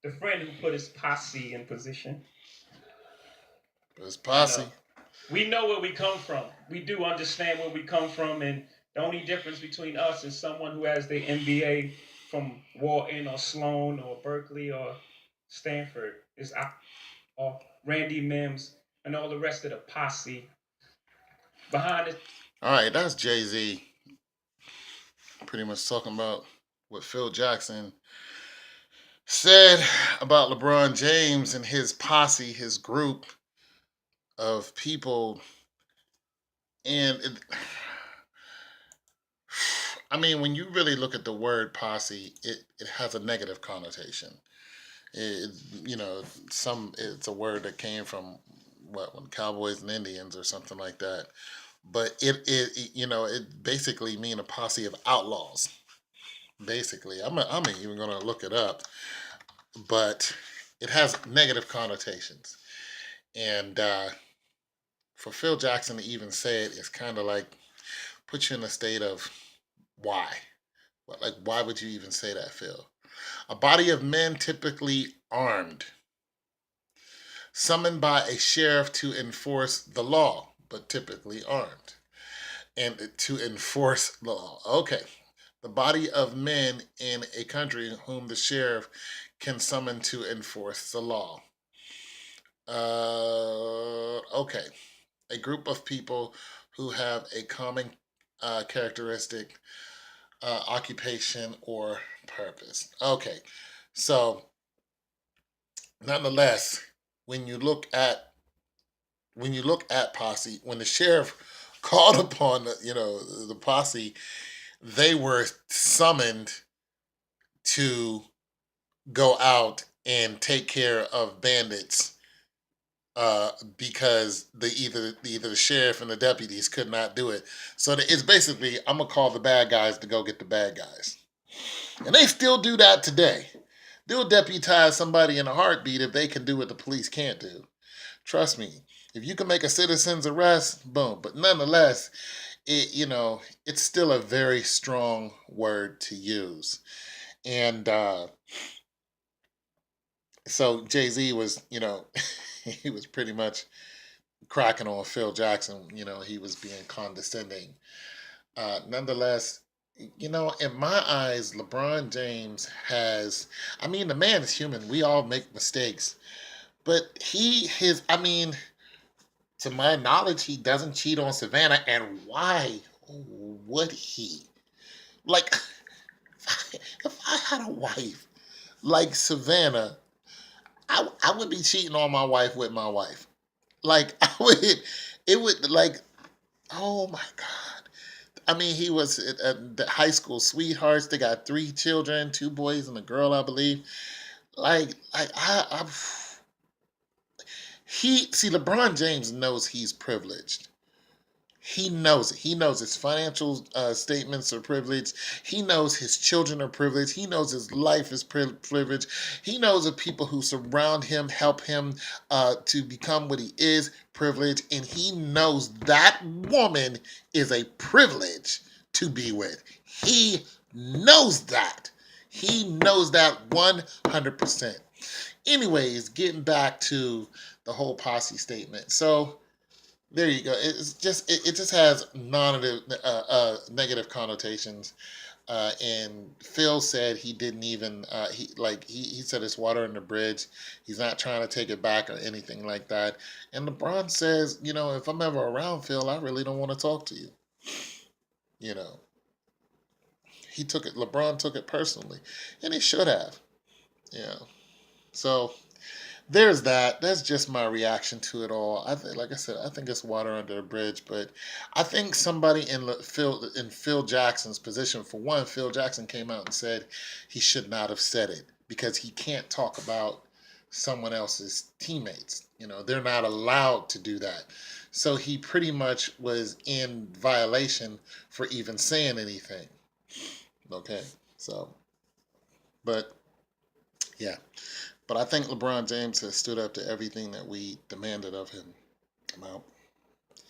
the friend who put his posse in position. His I posse. know. We know where we come from. We do understand where we come from, and the only difference between us is someone who has their MBA from Wharton or Sloan or Berkeley or Stanford is or Randy Mims and all the rest of the posse behind it. All right, that's JayZ pretty much talking about what Phil Jackson said about LeBron James and his posse, his group of people. And I mean, when you really look at the word posse, it has a negative connotation. It, you know, it's a word that came from what when Cowboys and Indians or something like that. But it basically mean a posse of outlaws. Basically, I'm even gonna look it up, but it has negative connotations. And for Phil Jackson to even say it is kind of like put you in a state of why. Like, why would you even say that, Phil? A body of men typically armed, summoned by a sheriff to enforce the law, but typically armed. And to enforce the law. Okay. The body of men in a country whom the sheriff can summon to enforce the law. Okay. A group of people who have a common characteristic, occupation, or purpose. Okay. So, nonetheless, when you look at posse, when the sheriff called upon the posse, they were summoned to go out and take care of bandits because either the sheriff and the deputies could not do it. So it's basically I'm gonna call the bad guys to go get the bad guys, and they still do that today. They'll deputize somebody in a heartbeat if they can do what the police can't do. Trust me, if you can make a citizen's arrest, boom. But nonetheless, it's still a very strong word to use. And so JayZ was, he was pretty much cracking on Phil Jackson. He was being condescending. Nonetheless, in my eyes, LeBron James I mean, the man is human. We all make mistakes. But I mean, to my knowledge, he doesn't cheat on Savannah. And why would he? Like, if I had a wife like Savannah, I would be cheating on my wife with my wife. Like, it would, like, oh my God. I mean, he was at the high school sweethearts. They got 3 children, 2 boys and a girl, I believe. LeBron James knows he's privileged. He knows it. He knows his financial statements are privileged. He knows his children are privileged. He knows his life is privileged. He knows the people who surround him, help him to become what he is, privileged. And he knows that woman is a privilege to be with. He knows that. He knows that 100%. Anyways, getting back to the whole posse statement. So, there you go. It just has negative connotations. And Phil said he didn't even he said it's water under the bridge. He's not trying to take it back or anything like that. And LeBron says, if I'm ever around Phil, I really don't want to talk to you. You know, LeBron took it personally, and he should have. So there's that. That's just my reaction to it all. Like I said, I think it's water under the bridge. But I think somebody in Phil Jackson's position, for one, Phil Jackson came out and said he should not have said it because he can't talk about someone else's teammates. They're not allowed to do that. So he pretty much was in violation for even saying anything. Okay, so, but yeah. But I think LeBron James has stood up to everything that we demanded of him. I'm out.